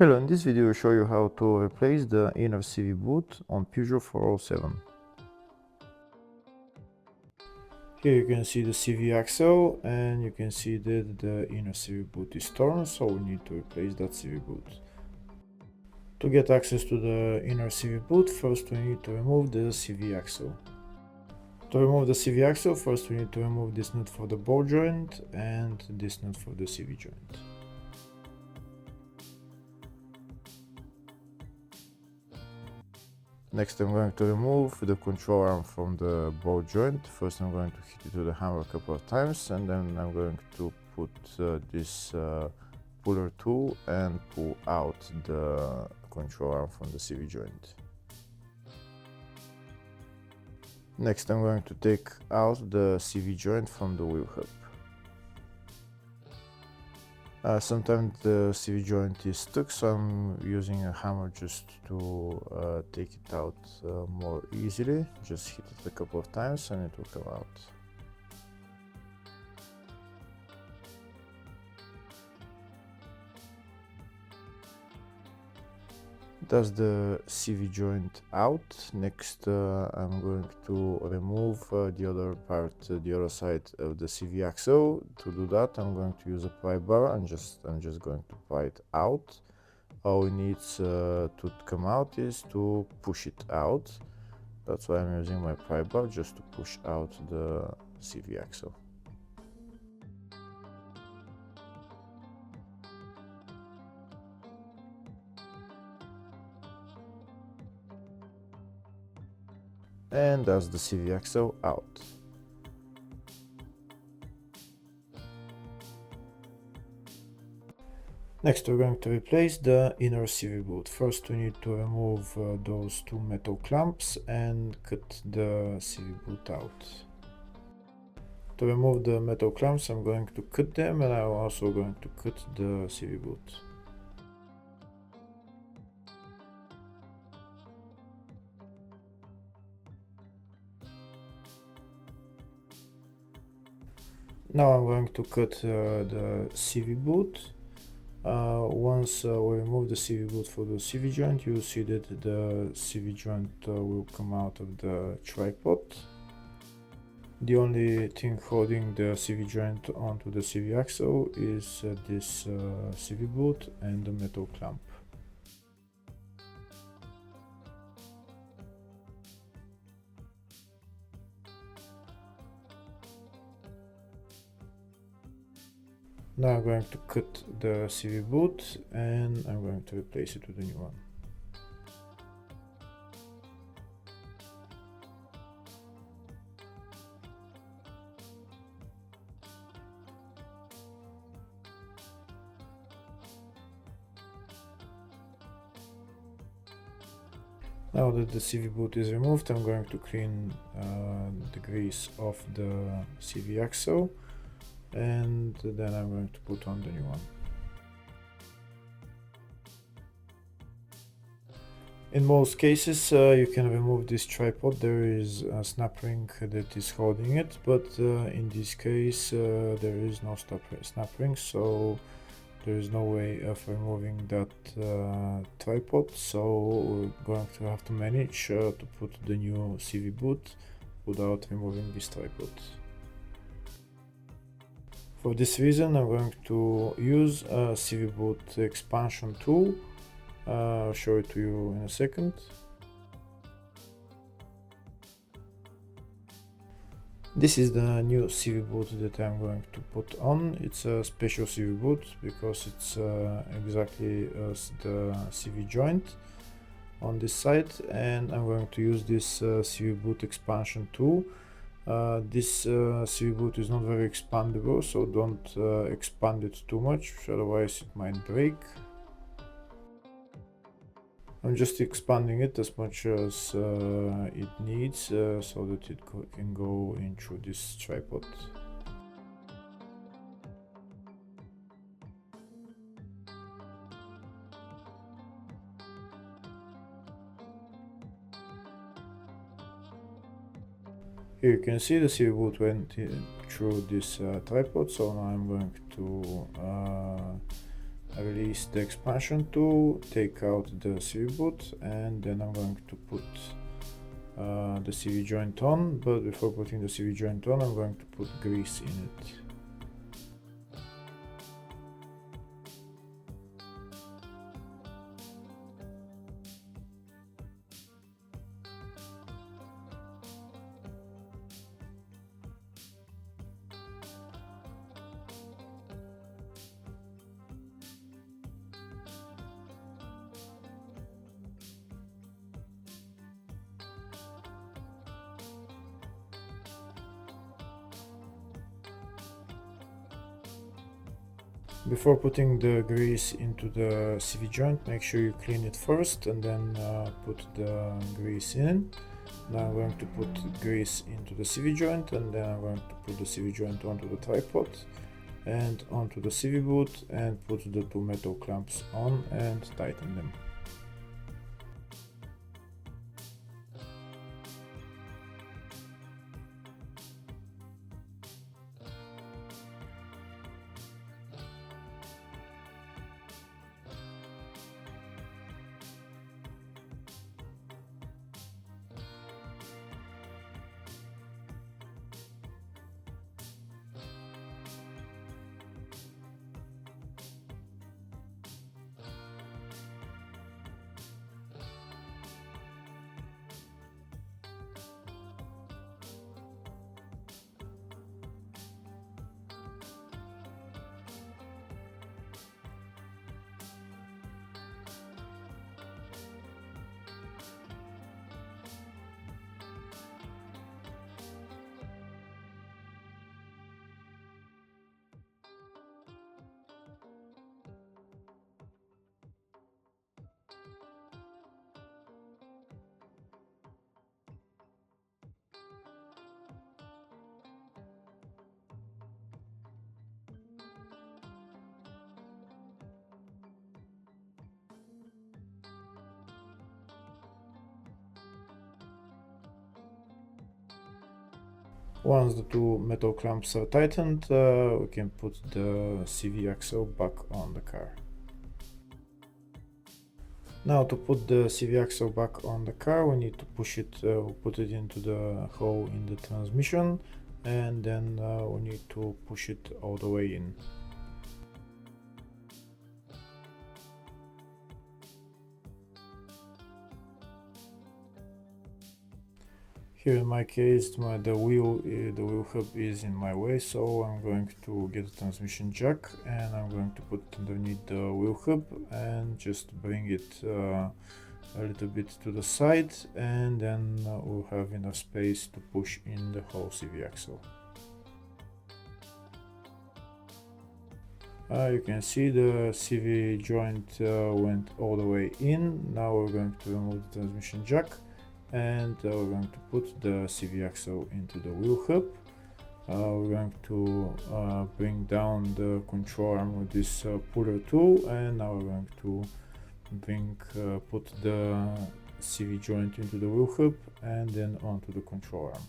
Hello, in this video I'll show you how to replace the inner CV boot on Peugeot 407. Here you can see the CV axle and you can see that the inner CV boot is torn, so we need to replace that CV boot. To get access to the inner CV boot, first we need to remove the CV axle. To remove the CV axle, first we need to remove this nut for the ball joint and this nut for the CV joint. Next I'm going to remove the control arm from the ball joint. First I'm going to hit it with the hammer a couple of times, and then I'm going to put this puller tool and pull out the control arm from the CV joint. Next I'm going to take out the CV joint from the wheel hub. Sometimes the CV joint is stuck, so I'm using a hammer just to take it out more easily. Just hit it a couple of times and it will come out. That's the CV joint out. Next I'm going to remove the other part, the other side of the CV axle. To do that I'm going to use a pry bar and I'm just going to pry it out. All it needs to come out is to push it out. That's why I'm using my pry bar, just to push out the CV axle. And that's the CV axle out. Next we're going to replace the inner CV boot. First we need to remove those two metal clamps and cut the CV boot out. To remove the metal clamps I'm going to cut them, and I'm also going to cut the CV boot. Now I'm going to cut the CV boot. Once we remove the CV boot for the CV joint, you'll see that the CV joint will come out of the tripod. The only thing holding the CV joint onto the CV axle is this CV boot and the metal clamp. Now I'm going to cut the CV boot and I'm going to replace it with a new one. Now that the CV boot is removed, I'm going to clean the grease off the CV axle, and then I'm going to put on the new one. In most cases you can remove this tripod. There is a snap ring that is holding it, but in this case there is no snap ring, so there is no way of removing that tripod, so we're going to have to manage to put the new CV boot without removing this tripod. For this reason I'm going to use a CV boot expansion tool. I'll show it to you in a second. This is the new CV boot that I'm going to put on. It's a special CV boot because it's exactly as the CV joint on this side, and I'm going to use this CV boot expansion tool. This CV boot is not very expandable, so don't expand it too much, otherwise it might break. I'm just expanding it as much as it needs so that it can go in through this tripod. Here you can see the CV boot went through this tripod, so now I'm going to release the expansion tool, take out the CV boot, and then I'm going to put the CV joint on, but before putting the CV joint on, I'm going to put grease in it. Before putting the grease into the CV joint, make sure you clean it first and then put the grease in. Now I'm going to put grease into the CV joint, and then I'm going to put the CV joint onto the tripod and onto the CV boot and put the two metal clamps on and tighten them. Once the two metal clamps are tightened, we can put the CV axle back on the car. Now to put the CV axle back on the car, we need to push it, put it into the hole in the transmission, and then we need to push it all the way in. Here in my case, the wheel hub is in my way, so I'm going to get a transmission jack and I'm going to put it underneath the wheel hub and just bring it a little bit to the side, and then we'll have enough space to push in the whole CV axle. You can see the CV joint went all the way in. Now we're going to remove the transmission jack, and we're going to put the CV axle into the wheel hub. We're going to bring down the control arm with this puller tool, and now we're going to put the CV joint into the wheel hub and then onto the control arm.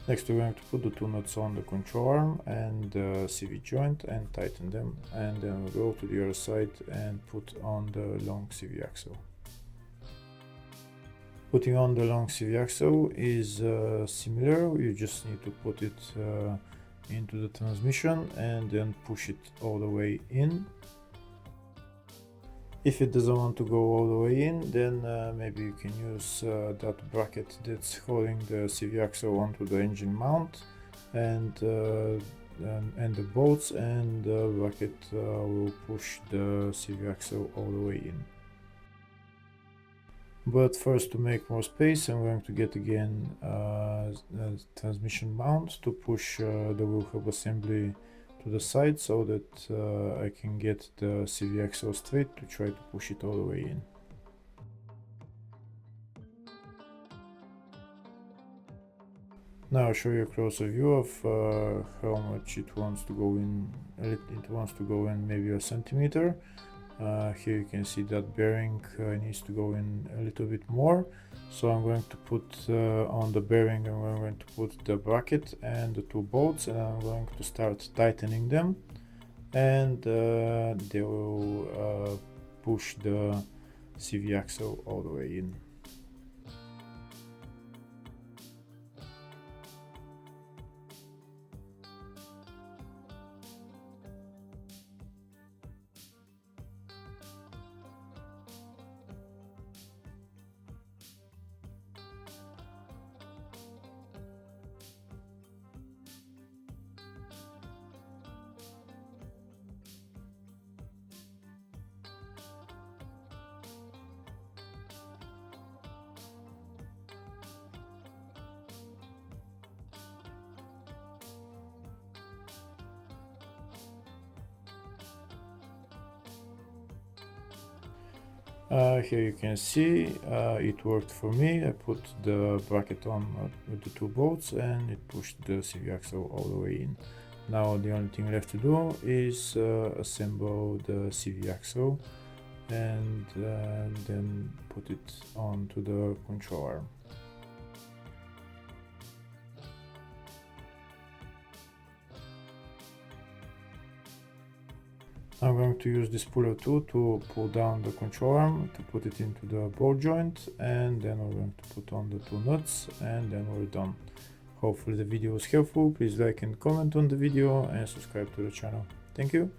Next we're going to put the two nuts on the control arm and the CV joint and tighten them, and then we'll go to the other side and put on the long CV axle. Putting on the long CV axle is similar. You just need to put it into the transmission and then push it all the way in. If it doesn't want to go all the way in, then maybe you can use that bracket that's holding the CV axle onto the engine mount and the bolts, and the bracket will push the CV axle all the way in. But first, to make more space, I'm going to get again a transmission mount to push the wheel hub assembly to the side so that I can get the CV axle straight to try to push it all the way in. Now I'll show you a closer view of how much it wants to go in. It wants to go in maybe a centimeter, Here you can see that bearing needs to go in a little bit more, so I'm going to put on the bearing, I'm going to put the bracket and the two bolts, and I'm going to start tightening them, and they will push the CV axle all the way in. Here you can see it worked for me. I put the bracket on with the two bolts and it pushed the CV axle all the way in. Now the only thing left to do is assemble the CV axle and then put it onto the control arm. I'm going to use this puller tool to pull down the control arm, to put it into the ball joint, and then we're going to put on the two nuts, and then we're done. Hopefully the video was helpful. Please like and comment on the video and subscribe to the channel. Thank you.